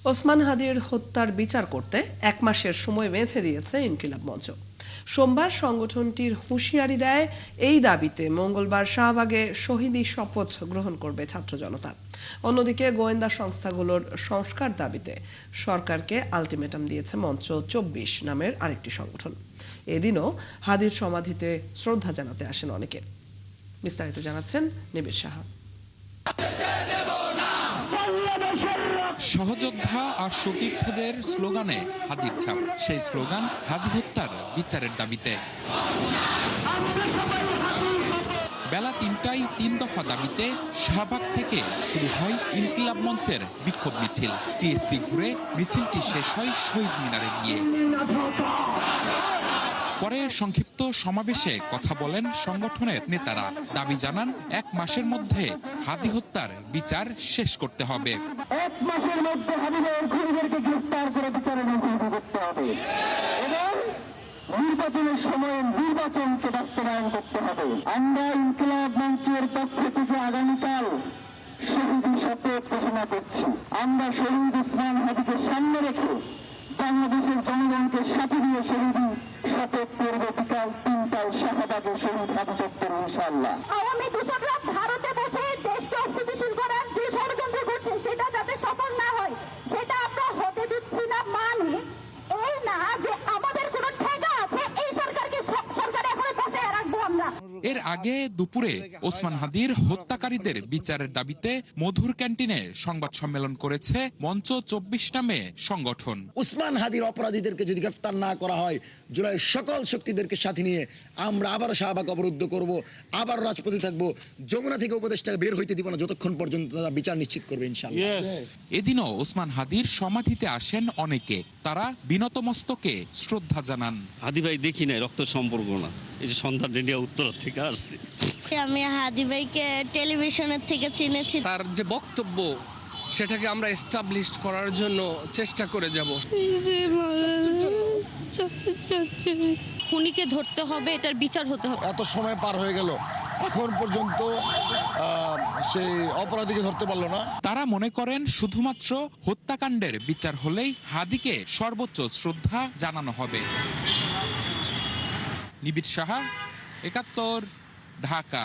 ওসমান হাদির হত্যার বিচার করতে 1 মাসের সময় বেঁধে দিয়েছে ইনকিলাব মঞ্চ। সোমবার সংগঠনটির হুঁশিয়ারি দেয়, এই দাবিতে মঙ্গলবার শাহবাগে শহীদি শপথ গ্রহণ করবে ছাত্র জনতা। অন্যদিকে গোয়েন্দা সংস্থাগুলোর সংস্কার দাবিতে সরকারকে আলটিমেটাম দিয়েছে মঞ্চ 24 নামের আরেকটি সংগঠন। এদিনও হাদির সমাধিতে শ্রদ্ধা জানাতে আসেন অনেকে। বিস্তারিত জানাচ্ছেন নিবিড় সাহা। সহযোদ্ধা আর সতীর্থদের স্লোগানে হাদির ছাপ, সেই স্লোগান হাদি হত্যার বিচারের দাবিতে। বেলা ৩টায় ৩ দফা দাবিতে শাহবাগ থেকে শুরু হয় ইনকিলাব মঞ্চের বিক্ষোভ মিছিল। টিএসসি ঘুরে মিছিলটি শেষ হয় শহীদ মিনারে গিয়ে। পরে সংক্ষিপ্ত সমাবেশে কথা বলেন সংগঠনের নেতারা। দাবি জানান 1 মাসের মধ্যে হাদি হত্যার বিচার শেষ করতে হবে। 1 মাসের মধ্যে হাদিদের খুনিদেরকে গ্রেফতার করে বিচারের মুখোমুখি করতে হবে এবং নির্বাচনের সময় নির্বাচনকে বাস্তবায়ন করতে হবে। আমরা ইনকিলাব মঞ্চের পক্ষ থেকে আগামীকাল শহীদি শপথ ঘোষণা করছি। আমরা শহীদ ওসমান হাদিকে সামনে রেখে বাংলাদেশের জনগণকে সাথে নিয়ে শহীদি শপথ করব বিকাল 3টায় শাহবাগে শহীদ হাদি চত্বরে ইনশাআল্লাহ। আওয়ামী দূষকরা ভারতে বসে দেশকে অস্থিতিশীল করার যে ষড়যন্ত্র করছে সেটা যাতে সফল না হয় সেটা আমরা হতে দিচ্ছি না। মানে এই না যে আমাদের কোনো ঠেকা আছে এই সরকারকে সরকার এখন বসে রাখবো আমরা। এর আগে দুপুরে ওসমান হাদির হত্যাকারীদের বিচারের দাবিতে মধুর ক্যান্টিনে সংবাদ সম্মেলন করেছে মঞ্চ 24 নামে সংগঠন। ওসমান হাদির অপরাধীদেরকে যদি গ্রেফতার না করা হয়, জুলাই সকল শক্তিদেরকে সাথে নিয়ে আমরা আবার শাহবাগ অবরুদ্ধ করব, আবার রাজপথে থাকবো। যমুনা থেকে উপদেষ্টাকে বের হইতে দিব না যতক্ষণ পর্যন্ত তারা বিচার নিশ্চিত করবে ইনশাআল্লাহ। এদিনও ওসমান হাদির সমাধিতে আসেন অনেকে। তারা বিনত মস্তকে শ্রদ্ধা জানান। হাদি ভাই দেখি নাই, রক্ত সম্পর্ক না। এই যে সন্তান রেডিও উত্তর থেকে আসছে। আমি হাদি ভাইকে টেলিভিশনের থেকে চিনেছি। তার যে বক্তব্য সেটাকে আমরা এস্টাবলিশ করার জন্য চেষ্টা করে যাব। খুনিকে ধরতে হবে, এটার বিচার হতে হবে। এত সময় পার হয়ে গেল, এখন পর্যন্ত সেই অপরাধীকে ধরতে পারলো না। তারা মনে করেন শুধুমাত্র হত্যাকাণ্ডের বিচার হলেই হাদিকে সর্বোচ্চ শ্রদ্ধা জানানো হবে। নিবিড় সাহা, ৭১, ঢাকা।